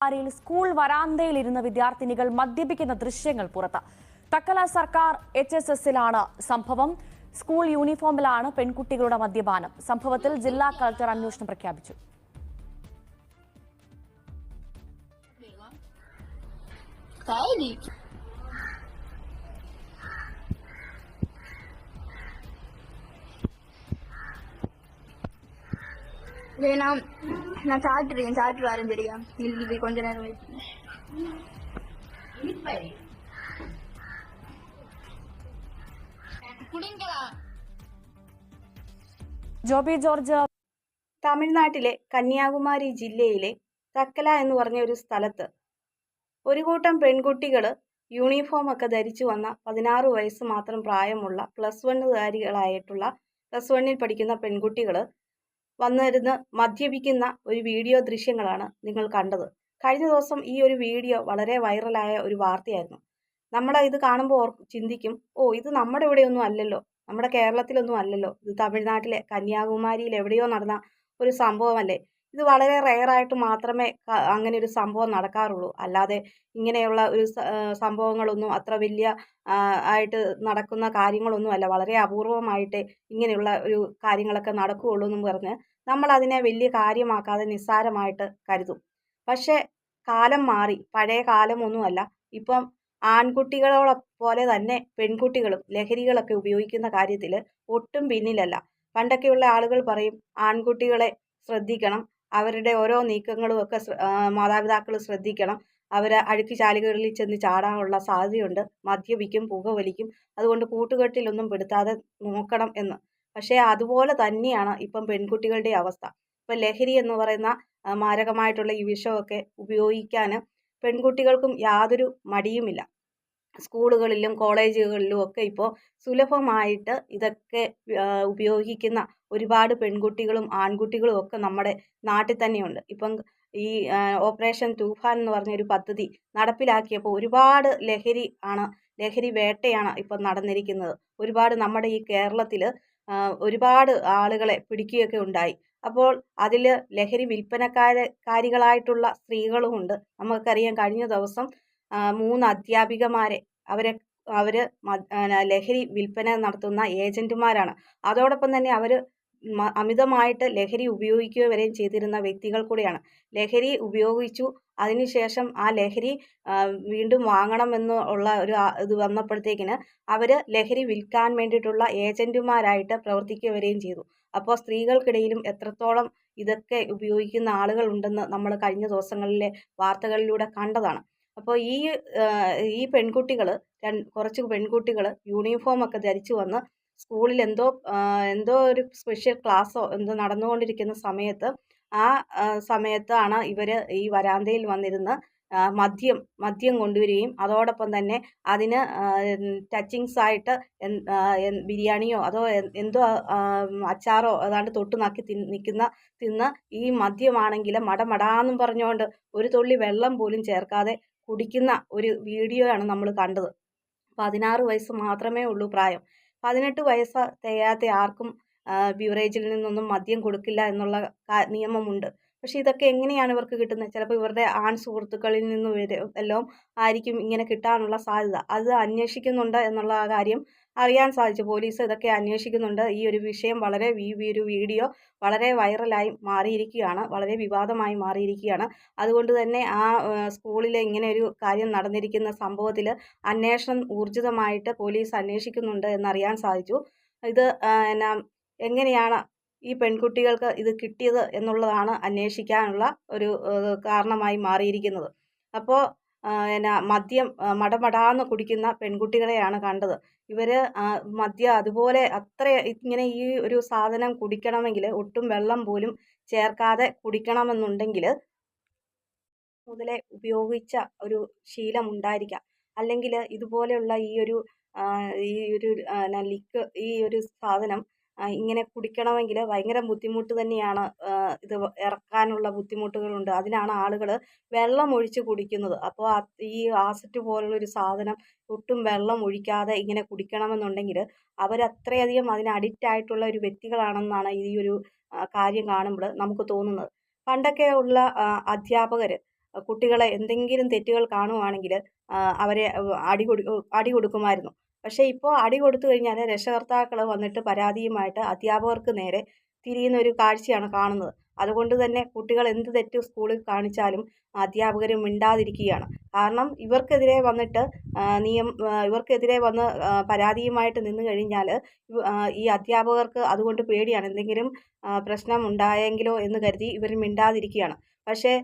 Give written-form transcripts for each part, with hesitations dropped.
ിൽ സ്കൂൾ വരാന്തയിലിരുന്ന വിദ്യാർത്ഥിനികൾ മദ്യപിക്കുന്ന ദൃശ്യങ്ങൾ പുറത്ത്. തക്കല സർക്കാർ HSSലാണ് സംഭവം. സ്കൂൾ യൂണിഫോമിലാണ് പെൺകുട്ടികളുടെ മദ്യപാനം. സംഭവത്തിൽ ജില്ലാ കളക്ടർ അന്വേഷണം പ്രഖ്യാപിച്ചു. நான் சாப்பிட்டு வரேன் சரியா இல்லை கொஞ்ச நேரம் ജോബി ജോർജ്. തമിഴ്നാട്ടിലെ കന്യാകുമാരി ജില്ലയിലെ തക്കല എന്ന് പറഞ്ഞ ഒരു സ്ഥലത്ത് ഒരു കൂട്ടം പെൺകുട്ടികൾ യൂണിഫോമൊക്കെ ധരിച്ചു വന്ന 16 വയസ്സ് മാത്രം പ്രായമുള്ള പ്ലസ് 1 പഠിക്കുന്ന പെൺകുട്ടികൾ വന്നിരുന്ന് മദ്യപിക്കുന്ന ഒരു വീഡിയോ ദൃശ്യങ്ങളാണ് നിങ്ങൾ കണ്ടത്. കഴിഞ്ഞ ദിവസം ഈ ഒരു വീഡിയോ വളരെ വൈറലായ ഒരു വാർത്തയായിരുന്നു. നമ്മൾ ഇത് കാണുമ്പോൾ ചിന്തിക്കും, ഇത് നമ്മുടെ ഇവിടെയൊന്നും അല്ലല്ലോ, നമ്മുടെ കേരളത്തിലൊന്നും അല്ലല്ലോ, ഇത് തമിഴ്നാട്ടിലെ കന്യാകുമാരിയിൽ എവിടെയോ നടന്ന ഒരു സംഭവമല്ലേ. ഇത് വളരെ റെയറായിട്ട് മാത്രമേ അങ്ങനെ ഒരു സംഭവം നടക്കാറുള്ളൂ. അല്ലാതെ ഇങ്ങനെയുള്ള ഒരു സംഭവങ്ങളൊന്നും അത്ര വലിയ ആയിട്ട് നടക്കുന്ന കാര്യങ്ങളൊന്നും അല്ല. വളരെ അപൂർവമായിട്ട് ഇങ്ങനെയുള്ള ഒരു കാര്യങ്ങളൊക്കെ നടക്കുകയുള്ളൂ എന്നും പറഞ്ഞ് നമ്മൾ അതിനെ വലിയ കാര്യമാക്കാതെ നിസ്സാരമായിട്ട് കരുതും. പക്ഷേ കാലം മാറി, പഴയ കാലമൊന്നുമല്ല. ഇപ്പം ആൺകുട്ടികളെ പോലെ തന്നെ പെൺകുട്ടികളും ലഹരികളൊക്കെ ഉപയോഗിക്കുന്ന കാര്യത്തിൽ ഒട്ടും പിന്നിലല്ല. പണ്ടൊക്കെയുള്ള ആളുകൾ പറയും, ആൺകുട്ടികളെ ശ്രദ്ധിക്കണം, അവരുടെ ഓരോ നീക്കങ്ങളും ഒക്കെ മാതാപിതാക്കൾ ശ്രദ്ധിക്കണം, അവർ അഴുക്ക് ചാലുകളിൽ ചെന്ന് ചാടാനുള്ള സാധ്യതയുണ്ട്, മദ്യപിക്കും, പുകവലിക്കും, അതുകൊണ്ട് കൂട്ടുകെട്ടിലൊന്നും പെടുത്താതെ നോക്കണം എന്ന്. പക്ഷേ അതുപോലെ തന്നെയാണ് ഇപ്പം പെൺകുട്ടികളുടെ അവസ്ഥ. ഇപ്പം ലഹരി എന്ന് പറയുന്ന മാരകമായിട്ടുള്ള ഈ വിഷമൊക്കെ ഉപയോഗിക്കാൻ പെൺകുട്ടികൾക്കും യാതൊരു മടിയുമില്ല. സ്കൂളുകളിലും കോളേജുകളിലും ഒക്കെ ഇപ്പോൾ സുലഭമായിട്ട് ഇതൊക്കെ ഉപയോഗിക്കുന്ന ഒരുപാട് പെൺകുട്ടികളും ആൺകുട്ടികളും ഒക്കെ നമ്മുടെ നാട്ടിൽ തന്നെയുണ്ട്. ഇപ്പം ഈ ഓപ്പറേഷൻ തൂഫാൻ എന്ന് പറഞ്ഞൊരു പദ്ധതി നടപ്പിലാക്കിയപ്പോൾ ഒരുപാട് ലഹരി വേട്ടയാണ് ഇപ്പം നടന്നിരിക്കുന്നത്. ഒരുപാട് നമ്മുടെ ഈ കേരളത്തിൽ ഒരുപാട് ആളുകളെ പിടിക്കുകയൊക്കെ ഉണ്ടായി. അപ്പോൾ അതിൽ ലഹരി വിൽപ്പനക്കാരികളായിട്ടുള്ള സ്ത്രീകളുമുണ്ട്. നമുക്കറിയാം, കഴിഞ്ഞ ദിവസം 3 അധ്യാപികമാരെ അവർ ലഹരി വിൽപ്പന നടത്തുന്ന ഏജന്റുമാരാണ്. അതോടൊപ്പം തന്നെ അവർ അമിതമായിട്ട് ലഹരി ഉപയോഗിക്കുക വരെയും ചെയ്തിരുന്ന വ്യക്തികൾ കൂടിയാണ്. ലഹരി ഉപയോഗിച്ചു, അതിനുശേഷം ആ ലഹരി വീണ്ടും വാങ്ങണമെന്നുള്ള ഒരു ഇത് വന്നപ്പോഴത്തേക്കിന് അവർ ലഹരി വിൽക്കാൻ വേണ്ടിയിട്ടുള്ള ഏജന്റുമാരായിട്ട് പ്രവർത്തിക്കുക വരെയും ചെയ്തു. അപ്പോൾ സ്ത്രീകൾക്കിടയിലും എത്രത്തോളം ഇതൊക്കെ ഉപയോഗിക്കുന്ന ആളുകൾ ഉണ്ടെന്ന് നമ്മൾ കഴിഞ്ഞ ദിവസങ്ങളിലെ വാർത്തകളിലൂടെ കണ്ടതാണ്. അപ്പോൾ ഈ പെൺകുട്ടികൾ, കുറച്ച് പെൺകുട്ടികൾ യൂണിഫോമൊക്കെ ധരിച്ചു വന്ന് സ്കൂളിൽ എന്തോ ഒരു സ്പെഷ്യൽ ക്ലാസ്സോ എന്തോ നടന്നുകൊണ്ടിരിക്കുന്ന സമയത്താണ് ഇവർ ഈ വരാന്തയിൽ വന്നിരുന്ന് മദ്യം കൊണ്ടുവരികയും അതോടൊപ്പം തന്നെ അതിന് ടച്ചിങ്സ് ആയിട്ട് ബിരിയാണിയോ അതോ എന്തോ അച്ചാറോ ഏതാണ്ട് തൊട്ട് നാക്കി തിന്ന് ഈ മദ്യമാണെങ്കിൽ മടമടാന്നും പറഞ്ഞുകൊണ്ട് ഒരു തുള്ളി വെള്ളം പോലും ചേർക്കാതെ കുടിക്കുന്ന ഒരു വീഡിയോയാണ് നമ്മൾ കണ്ടത്. 16 വയസ്സ് മാത്രമേ ഉള്ളൂ പ്രായം. 18 വയസ്സ് തികയാത്ത ആർക്കും ബിവറേജിൽ നിന്നൊന്നും മദ്യം കൊടുക്കില്ല എന്നുള്ള നിയമമുണ്ട്. പക്ഷെ ഇതൊക്കെ എങ്ങനെയാണ് ഇവർക്ക് കിട്ടുന്നത്? ചിലപ്പോൾ ഇവരുടെ ആൺ സുഹൃത്തുക്കളിൽ നിന്നും എല്ലാം ആയിരിക്കും ഇങ്ങനെ കിട്ടാനുള്ള സാധ്യത. അത് അന്വേഷിക്കുന്നുണ്ട് എന്നുള്ള കാര്യം അറിയാൻ സാധിച്ചു. പോലീസ് ഇതൊക്കെ അന്വേഷിക്കുന്നുണ്ട്. ഈ ഒരു വിഷയം ഒരു വീഡിയോ വളരെ വൈറലായി മാറിയിരിക്കുകയാണ്, വളരെ വിവാദമായി മാറിയിരിക്കുകയാണ്. അതുകൊണ്ട് തന്നെ ആ സ്കൂളിലെ ഇങ്ങനെ ഒരു കാര്യം നടന്നിരിക്കുന്ന സംഭവത്തിൽ അന്വേഷണം ഊർജിതമായിട്ട് പോലീസ് അന്വേഷിക്കുന്നുണ്ട് എന്നറിയാൻ സാധിച്ചു. ഇത് എങ്ങനെയാണ് ഈ പെൺകുട്ടികൾക്ക് ഇത് കിട്ടിയത് എന്നുള്ളതാണ് അന്വേഷിക്കാനുള്ള ഒരു കാരണമായി മാറിയിരിക്കുന്നത്. അപ്പോൾ മദ്യം മടമടാന്ന് കുടിക്കുന്ന പെൺകുട്ടികളെയാണ് കണ്ടത്. ഇവർ മദ്യം അതുപോലെ ഇങ്ങനെ ഈ ഒരു സാധനം കുടിക്കണമെങ്കിൽ ഒട്ടും വെള്ളം പോലും ചേർക്കാതെ കുടിക്കണമെന്നുണ്ടെങ്കിൽ മുതലേ ഉപയോഗിച്ച ഒരു ശീലം ഉണ്ടായിരിക്കാം. അല്ലെങ്കിൽ ഇതുപോലെയുള്ള ഈ ഒരു സാധനം ഇങ്ങനെ കുടിക്കണമെങ്കിൽ ഭയങ്കര ബുദ്ധിമുട്ട് തന്നെയാണ്. ഇത് ഇറക്കാനുള്ള ബുദ്ധിമുട്ടുകളുണ്ട്. അതിനാണ് ആളുകൾ വെള്ളം ഒഴിച്ച് കുടിക്കുന്നത്. അപ്പോൾ ഈ ആസിഡ് പോലുള്ളൊരു സാധനം ഒട്ടും വെള്ളം ഒഴിക്കാതെ ഇങ്ങനെ കുടിക്കണമെന്നുണ്ടെങ്കിൽ അവരത്രയധികം അതിന് അഡിക്റ്റ് ആയിട്ടുള്ള ഒരു വ്യക്തികളാണെന്നാണ് ഈ ഒരു കാര്യം കാണുമ്പോൾ നമുക്ക് തോന്നുന്നത്. പണ്ടൊക്കെ ഉള്ള അധ്യാപകർ കുട്ടികളെ എന്തെങ്കിലും തെറ്റുകൾ കാണുവാണെങ്കിൽ അവരെ അടി കൊടുക്കുമായിരുന്നു. പക്ഷേ ഇപ്പോൾ അടി കൊടുത്തു കഴിഞ്ഞാൽ രക്ഷകർത്താക്കൾ വന്നിട്ട് പരാതിയുമായിട്ട് അധ്യാപകർക്ക് നേരെ തിരിയുന്ന ഒരു കാഴ്ചയാണ് കാണുന്നത്. അതുകൊണ്ട് തന്നെ കുട്ടികൾ എന്ത് തെറ്റ് സ്കൂളിൽ കാണിച്ചാലും അധ്യാപകർ മിണ്ടാതിരിക്കുകയാണ്. കാരണം ഇവർക്കെതിരെ വന്നിട്ട് ഇവർക്കെതിരെ വന്ന് പരാതിയുമായിട്ട് നിന്ന് കഴിഞ്ഞാൽ ഈ അധ്യാപകർക്ക് അതുകൊണ്ട് പേടിയാണ്. എന്തെങ്കിലും പ്രശ്നം ഉണ്ടായെങ്കിലോ എന്ന് കരുതി ഇവർ മിണ്ടാതിരിക്കുകയാണ്. പക്ഷേ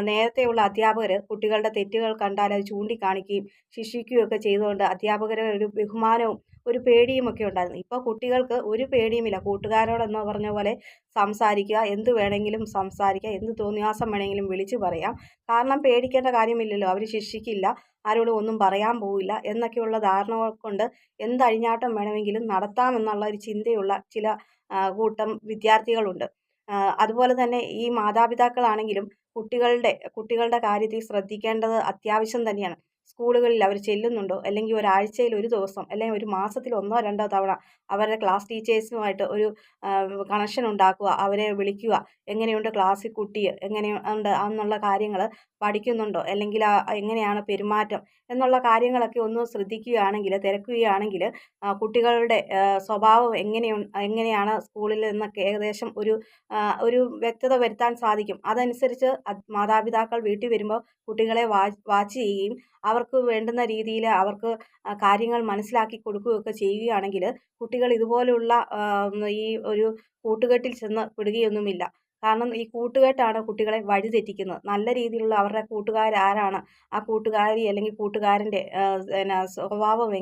നേരത്തെയുള്ള അധ്യാപകർ കുട്ടികളുടെ തെറ്റുകൾ കണ്ടാൽ അത് ചൂണ്ടിക്കാണിക്കുകയും ശിക്ഷിക്കുകയൊക്കെ ചെയ്തുകൊണ്ട് അധ്യാപകരുടെ ഒരു ബഹുമാനവും ഒരു പേടിയുമൊക്കെ ഉണ്ടായിരുന്നു. ഇപ്പോൾ കുട്ടികൾക്ക് ഒരു പേടിയുമില്ല. കൂട്ടുകാരോടെന്ന് പറഞ്ഞ പോലെ സംസാരിക്കുക, എന്ത് വേണമെങ്കിലും സംസാരിക്കുക, എന്ത് തോന്നിവാസം വേണമെങ്കിലും വിളിച്ചു പറയാം. കാരണം പേടിക്കേണ്ട കാര്യമില്ലല്ലോ, അവർ ശിക്ഷിക്കില്ല, ആരോടും ഒന്നും പറയാൻ പോവില്ല എന്നൊക്കെയുള്ള ധാരണകൾ കൊണ്ട് എന്തഴിഞ്ഞാട്ടം വേണമെങ്കിലും നടത്താമെന്നുള്ള ഒരു ചിന്തയുള്ള ചില കൂട്ടം വിദ്യാർത്ഥികളുണ്ട്. അതുപോലെ തന്നെ ഈ മാതാപിതാക്കളാണെങ്കിലും കുട്ടികളുടെ കാര്യത്തിൽ ശ്രദ്ധിക്കേണ്ടത് അത്യാവശ്യം തന്നെയാണ്. സ്കൂളുകളിൽ അവർ ചെല്ലുന്നുണ്ടോ, അല്ലെങ്കിൽ ഒരാഴ്ചയിൽ ഒരു ദിവസം, അല്ലെങ്കിൽ ഒരു മാസത്തിൽ 1-2 തവണ അവരുടെ ക്ലാസ് ടീച്ചേഴ്സുമായിട്ട് ഒരു കണക്ഷൻ ഉണ്ടാക്കുക, അവരെ വിളിക്കുക. എങ്ങനെയുണ്ട് ക്ലാസ്സിൽ കുട്ടി, എങ്ങനെയുണ്ട് എന്നുള്ള കാര്യങ്ങൾ പഠിക്കുന്നുണ്ടോ, അല്ലെങ്കിൽ എങ്ങനെയാണ് പെരുമാറ്റം എന്നുള്ള കാര്യങ്ങളൊക്കെ ഒന്ന് ശ്രദ്ധിക്കുകയാണെങ്കിൽ, തിരക്കുകയാണെങ്കിൽ കുട്ടികളുടെ സ്വഭാവം എങ്ങനെയാണ് സ്കൂളിൽ എന്നൊക്കെ ഏകദേശം ഒരു വ്യക്തത വരുത്താൻ സാധിക്കും. അതനുസരിച്ച് മാതാപിതാക്കൾ വീട്ടിൽ വരുമ്പോൾ കുട്ടികളെ വാച്ച് ചെയ്യുകയും അവർക്ക് വേണ്ടുന്ന രീതിയിൽ അവർക്ക് കാര്യങ്ങൾ മനസ്സിലാക്കി കൊടുക്കുകയൊക്കെ ചെയ്യുകയാണെങ്കിൽ കുട്ടികൾ ഇതുപോലുള്ള ഈ ഒരു കൂട്ടുകെട്ടിൽ ചെന്ന് പെടുകയൊന്നുമില്ല. കാരണം ഈ കൂട്ടുകെട്ടാണ് കുട്ടികളെ വഴിതെറ്റിക്കുന്നത്. നല്ല രീതിയിലുള്ള അവരുടെ കൂട്ടുകാരാരാണ്, ആ കൂട്ടുകാരി അല്ലെങ്കിൽ കൂട്ടുകാരൻ്റെ സ്വഭാവം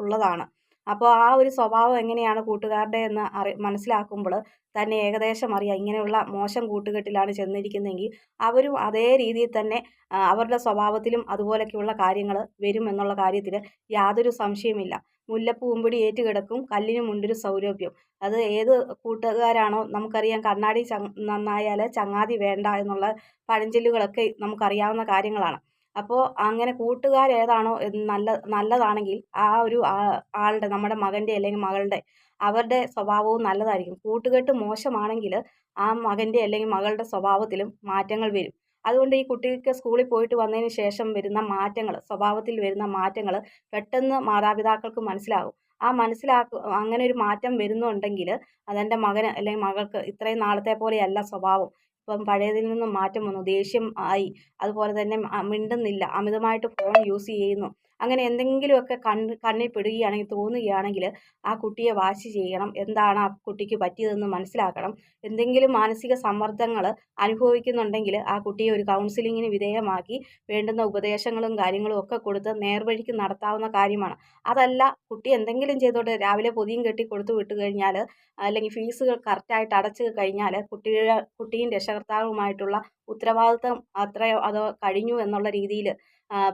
ഉള്ളതാണ്. അപ്പോൾ ആ ഒരു സ്വഭാവം എങ്ങനെയാണ് കൂട്ടുകാരുടെ എന്ന് മനസ്സിലാക്കുമ്പോൾ തന്നെ ഏകദേശം അറിയാം ഇങ്ങനെയുള്ള മോശം കൂട്ടുകെട്ടിലാണ് ചെന്നിരിക്കുന്നതെങ്കിൽ അവരും അതേ രീതിയിൽ തന്നെ അവരുടെ സ്വഭാവത്തിലും അതുപോലെയൊക്കെയുള്ള കാര്യങ്ങൾ വരും എന്നുള്ള കാര്യത്തിൽ യാതൊരു സംശയമില്ല. മുല്ലപ്പൂ ഉമ്പിടി ഏറ്റുകിടക്കും കല്ലിനും ഉണ്ടൊരു സൗരഭ്യം. അത് ഏത് കൂട്ടുകാരാണോ നമുക്കറിയാം. കണ്ണാടി നന്നായാൽ ചങ്ങാതി വേണ്ട എന്നുള്ള പഴഞ്ചൊല്ലുകളൊക്കെ നമുക്കറിയാവുന്ന കാര്യങ്ങളാണ്. അപ്പോൾ അങ്ങനെ കൂട്ടുകാരേതാണോ നല്ലതാണെങ്കിൽ ആ ഒരു ആളുടെ, നമ്മുടെ മകൻ്റെ അല്ലെങ്കിൽ മകളുടെ, അവരുടെ സ്വഭാവവും നല്ലതായിരിക്കും. കൂട്ടുകെട്ട് മോശമാണെങ്കിൽ ആ മകൻ്റെ അല്ലെങ്കിൽ മകളുടെ സ്വഭാവത്തിലും മാറ്റങ്ങൾ വരും. അതുകൊണ്ട് ഈ കുട്ടിക്ക് സ്കൂളിൽ പോയിട്ട് വന്നതിന് ശേഷം വരുന്ന മാറ്റങ്ങൾ, സ്വഭാവത്തിൽ വരുന്ന മാറ്റങ്ങൾ പെട്ടെന്ന് മാതാപിതാക്കൾക്ക് മനസ്സിലാകും. അങ്ങനെ ഒരു മാറ്റം വരുന്നുണ്ടെങ്കിൽ അതെൻ്റെ മകന് അല്ലെങ്കിൽ മകൾക്ക് ഇത്രയും നാളത്തെ പോലെയല്ല സ്വഭാവം, ഇപ്പം പഴയതിൽ നിന്നും മാറ്റം വന്നു, ദേഷ്യം ആയി, അതുപോലെ തന്നെ മിണ്ടുന്നില്ല, അമിതമായിട്ട് ഫോൺ യൂസ് ചെയ്യുന്നു, അങ്ങനെ എന്തെങ്കിലുമൊക്കെ കണ്ണിൽ പെടുകയാണെങ്കിൽ, തോന്നുകയാണെങ്കിൽ ആ കുട്ടിയെ വാച്ച് ചെയ്യണം. എന്താണ് ആ കുട്ടിക്ക് പറ്റിയതെന്ന് മനസ്സിലാക്കണം. എന്തെങ്കിലും മാനസിക സമ്മർദ്ദങ്ങൾ അനുഭവിക്കുന്നുണ്ടെങ്കിൽ ആ കുട്ടിയെ ഒരു കൗൺസിലിങ്ങിന് വിധേയമാക്കി വേണ്ടുന്ന ഉപദേശങ്ങളും കാര്യങ്ങളും ഒക്കെ കൊടുത്ത് നേർവഴിക്ക് നടത്താവുന്ന കാര്യമാണ്. അതല്ല കുട്ടി എന്തെങ്കിലും ചെയ്തോട്ട് രാവിലെ പൊതിയും കെട്ടി കൊടുത്തു വിട്ട് കഴിഞ്ഞാൽ, അല്ലെങ്കിൽ ഫീസുകൾ കറക്റ്റായിട്ട് അടച്ചു കഴിഞ്ഞാൽ കുട്ടിയും രക്ഷകർത്താവുമായിട്ടുള്ള ഉത്തരവാദിത്വം അത്രയോ അതോ കഴിഞ്ഞു എന്നുള്ള രീതിയിൽ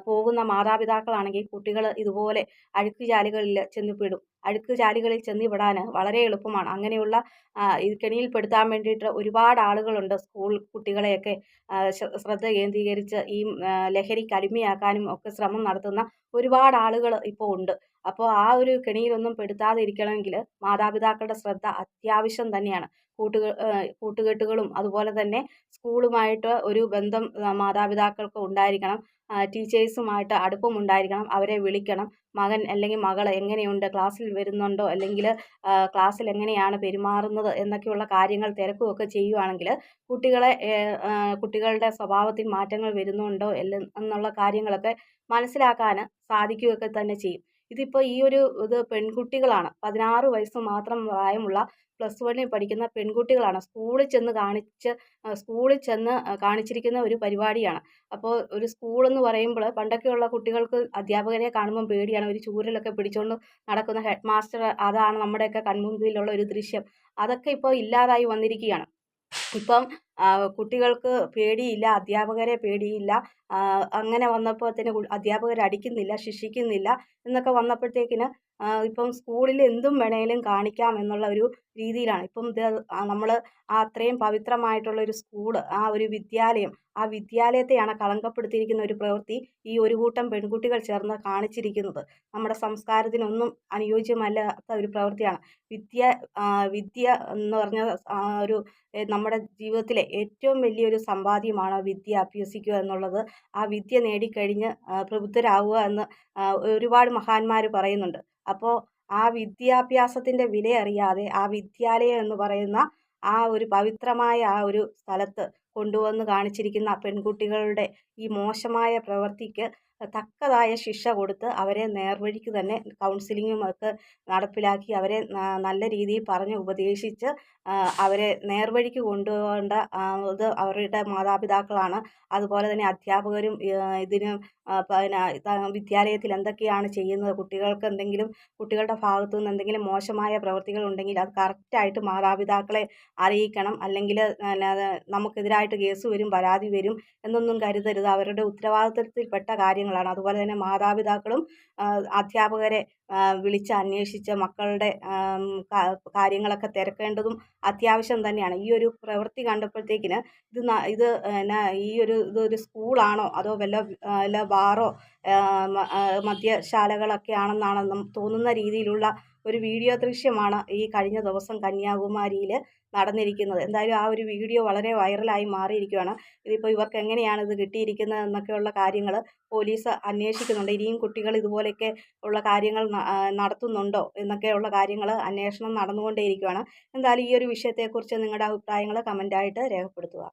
പോകുന്ന മാതാപിതാക്കളാണെങ്കിൽ കുട്ടികൾ ഇതുപോലെ അഴുക്കുചാലുകളിൽ ചെന്നുപെടും. അഴുക്കുചാലുകളിൽ ചെന്നുപെടാൻ വളരെ എളുപ്പമാണ്. അങ്ങനെയുള്ള കെണിയിൽപ്പെടുത്താൻ വേണ്ടിയിട്ട് ഒരുപാട് ആളുകളുണ്ട്. സ്കൂൾ കുട്ടികളെയൊക്കെ ശ്രദ്ധ കേന്ദ്രീകരിച്ച് ഈ ലഹരിക്ക് അടിമയാക്കാനും ഒക്കെ ശ്രമം നടത്തുന്ന ഒരുപാട് ആളുകൾ ഇപ്പോൾ ഉണ്ട്. അപ്പോൾ ആ ഒരു കെണിയിലൊന്നും പെടുത്താതെ ഇരിക്കണമെങ്കിൽ മാതാപിതാക്കളുടെ ശ്രദ്ധ അത്യാവശ്യം തന്നെയാണ്. കൂട്ടുകെട്ടുകളും അതുപോലെ തന്നെ സ്കൂളുമായിട്ട് ഒരു ബന്ധം മാതാപിതാക്കൾക്ക് ഉണ്ടായിരിക്കണം. ടീച്ചേഴ്സുമായിട്ട് അടുപ്പമുണ്ടായിരിക്കണം. അവരെ വിളിക്കണം. മകൻ അല്ലെങ്കിൽ മകൾ എങ്ങനെയുണ്ട്, ക്ലാസ്സിൽ വരുന്നുണ്ടോ, അല്ലെങ്കിൽ ക്ലാസ്സിൽ എങ്ങനെയാണ് പെരുമാറുന്നത് എന്നൊക്കെയുള്ള കാര്യങ്ങൾ തിരക്കുകയൊക്കെ ചെയ്യുകയാണെങ്കിൽ കുട്ടികളുടെ സ്വഭാവത്തിൽ മാറ്റങ്ങൾ വരുന്നുണ്ടോ എന്നുള്ള കാര്യങ്ങളൊക്കെ മനസ്സിലാക്കാൻ സാധിക്കുകയൊക്കെ തന്നെ ചെയ്യും. ഇതിപ്പോൾ ഇത് പെൺകുട്ടികളാണ്. 16 വയസ്സ് മാത്രം പ്രായമുള്ള +1 പഠിക്കുന്ന പെൺകുട്ടികളാണ് സ്കൂളിൽ ചെന്ന് കാണിച്ചിരിക്കുന്ന ഒരു പരിപാടിയാണ്. അപ്പോൾ ഒരു സ്കൂളെന്ന് പറയുമ്പോൾ പണ്ടൊക്കെയുള്ള കുട്ടികൾക്ക് അധ്യാപകരെ കാണുമ്പോൾ പേടിയാണ്. ഒരു ചൂരലൊക്കെ പിടിച്ചുകൊണ്ട് നടക്കുന്ന ഹെഡ് മാസ്റ്റർ, അതാണ് നമ്മുടെയൊക്കെ കൺമുൻപിലുള്ള ഒരു ദൃശ്യം. അതൊക്കെ ഇപ്പോൾ ഇല്ലാതായി വന്നിരിക്കുകയാണ്. ഇപ്പം കുട്ടികൾക്ക് പേടിയില്ല, അധ്യാപകരെ പേടിയില്ല. അങ്ങനെ വന്നപ്പോഴത്തേന് അധ്യാപകർ അടിക്കുന്നില്ല, ശിക്ഷിക്കുന്നില്ല എന്നൊക്കെ വന്നപ്പോഴത്തേക്കിന് ഇപ്പം സ്കൂളിൽ എന്തും വേണമെങ്കിലും കാണിക്കാം എന്നുള്ള ഒരു രീതിയിലാണ്. ഇപ്പം നമ്മൾ അത്രയും പവിത്രമായിട്ടുള്ള ഒരു സ്കൂൾ, ആ ഒരു വിദ്യാലയം, ആ വിദ്യാലയത്തെയാണ് കളങ്കപ്പെടുത്തിയിരിക്കുന്ന ഒരു പ്രവൃത്തി ഈ ഒരു കൂട്ടം പെൺകുട്ടികൾ ചേർന്ന് കാണിച്ചിരിക്കുന്നത്. നമ്മുടെ സംസ്കാരത്തിനൊന്നും അനുയോജ്യമല്ലാത്ത ഒരു പ്രവൃത്തിയാണ്. വിദ്യ എന്ന് പറഞ്ഞ ഒരു നമ്മുടെ ജീവിതത്തിലെ ഏറ്റവും വലിയൊരു സമ്പാദ്യമാണ് വിദ്യ അഭ്യസിക്കുക എന്നുള്ളത്. ആ വിദ്യ നേടിക്കഴിഞ്ഞ് പ്രബുദ്ധരാകുക എന്ന് ഒരുപാട് മഹാന്മാർ പറയുന്നുണ്ട്. അപ്പോൾ ആ വിദ്യാഭ്യാസത്തിൻ്റെ വിലയറിയാതെ ആ വിദ്യാലയം എന്ന് പറയുന്ന ആ ഒരു പവിത്രമായ ആ ഒരു സ്ഥലത്ത് കൊണ്ടുവന്ന് കാണിച്ചിരിക്കുന്ന പെൺകുട്ടികളുടെ ഈ മോശമായ പ്രവൃത്തിക്ക് തക്കതായ ശിക്ഷ കൊടുത്ത് അവരെ നേർവഴിക്ക് തന്നെ കൗൺസിലിങ്ങും ഒക്കെ നടപ്പിലാക്കി അവരെ നല്ല രീതിയിൽ പറഞ്ഞ് ഉപദേശിച്ച് അവരെ നേർവഴിക്ക് കൊണ്ടുപോകേണ്ട ഇത് അവരുടെ മാതാപിതാക്കളാണ്. അതുപോലെ തന്നെ അധ്യാപകരും ഇതിന് പിന്നെ വിദ്യാലയത്തിൽ എന്തൊക്കെയാണ് ചെയ്യുന്നത്, കുട്ടികൾക്ക് എന്തെങ്കിലും കുട്ടികളുടെ ഭാഗത്തു നിന്ന് എന്തെങ്കിലും മോശമായ പ്രവൃത്തികൾ ഉണ്ടെങ്കിൽ അത് കറക്റ്റായിട്ട് മാതാപിതാക്കളെ അറിയിക്കണം. അല്ലെങ്കിൽ നമുക്കെതിരായിട്ട് കേസ് വരും, പരാതി വരും എന്നൊന്നും കരുതരുത്. അവരുടെ ഉത്തരവാദിത്തത്തിൽപ്പെട്ട കാര്യങ്ങളാണ്. അതുപോലെ തന്നെ മാതാപിതാക്കളും അധ്യാപകരെ വിളിച്ച് അന്വേഷിച്ച് മക്കളുടെ കാര്യങ്ങളൊക്കെ തിരക്കേണ്ടതും അത്യാവശ്യം തന്നെയാണ്. ഈ ഒരു പ്രവൃത്തി കണ്ടപ്പോഴത്തേക്കിന് ഇത് ഇതൊരു സ്കൂളാണോ അതോ വല്ല ബാറോ മദ്യശാലകളൊക്കെ ആണെന്നാണ് തോന്നുന്ന രീതിയിലുള്ള ഒരു വീഡിയോ ദൃശ്യമാണ് ഈ കഴിഞ്ഞ ദിവസം കന്യാകുമാരിയിൽ നടന്നിരിക്കുന്നത്. എന്തായാലും ആ ഒരു വീഡിയോ വളരെ വൈറലായി മാറിയിരിക്കുകയാണ്. ഇതിപ്പോൾ ഇവർക്ക് എങ്ങനെയാണ് ഇത് കിട്ടിയിരിക്കുന്നത് എന്നൊക്കെയുള്ള കാര്യങ്ങൾ പോലീസ് അന്വേഷിക്കുന്നുണ്ട്. ഇനിയും കുട്ടികൾ ഇതുപോലെയൊക്കെ ഉള്ള കാര്യങ്ങൾ നടത്തുന്നുണ്ടോ എന്നൊക്കെയുള്ള കാര്യങ്ങൾ അന്വേഷണം നടന്നുകൊണ്ടേയിരിക്കുകയാണ്. എന്തായാലും ഈ ഒരു വിഷയത്തെക്കുറിച്ച് നിങ്ങളുടെ അഭിപ്രായങ്ങൾ കമൻ്റായിട്ട് രേഖപ്പെടുത്തുക.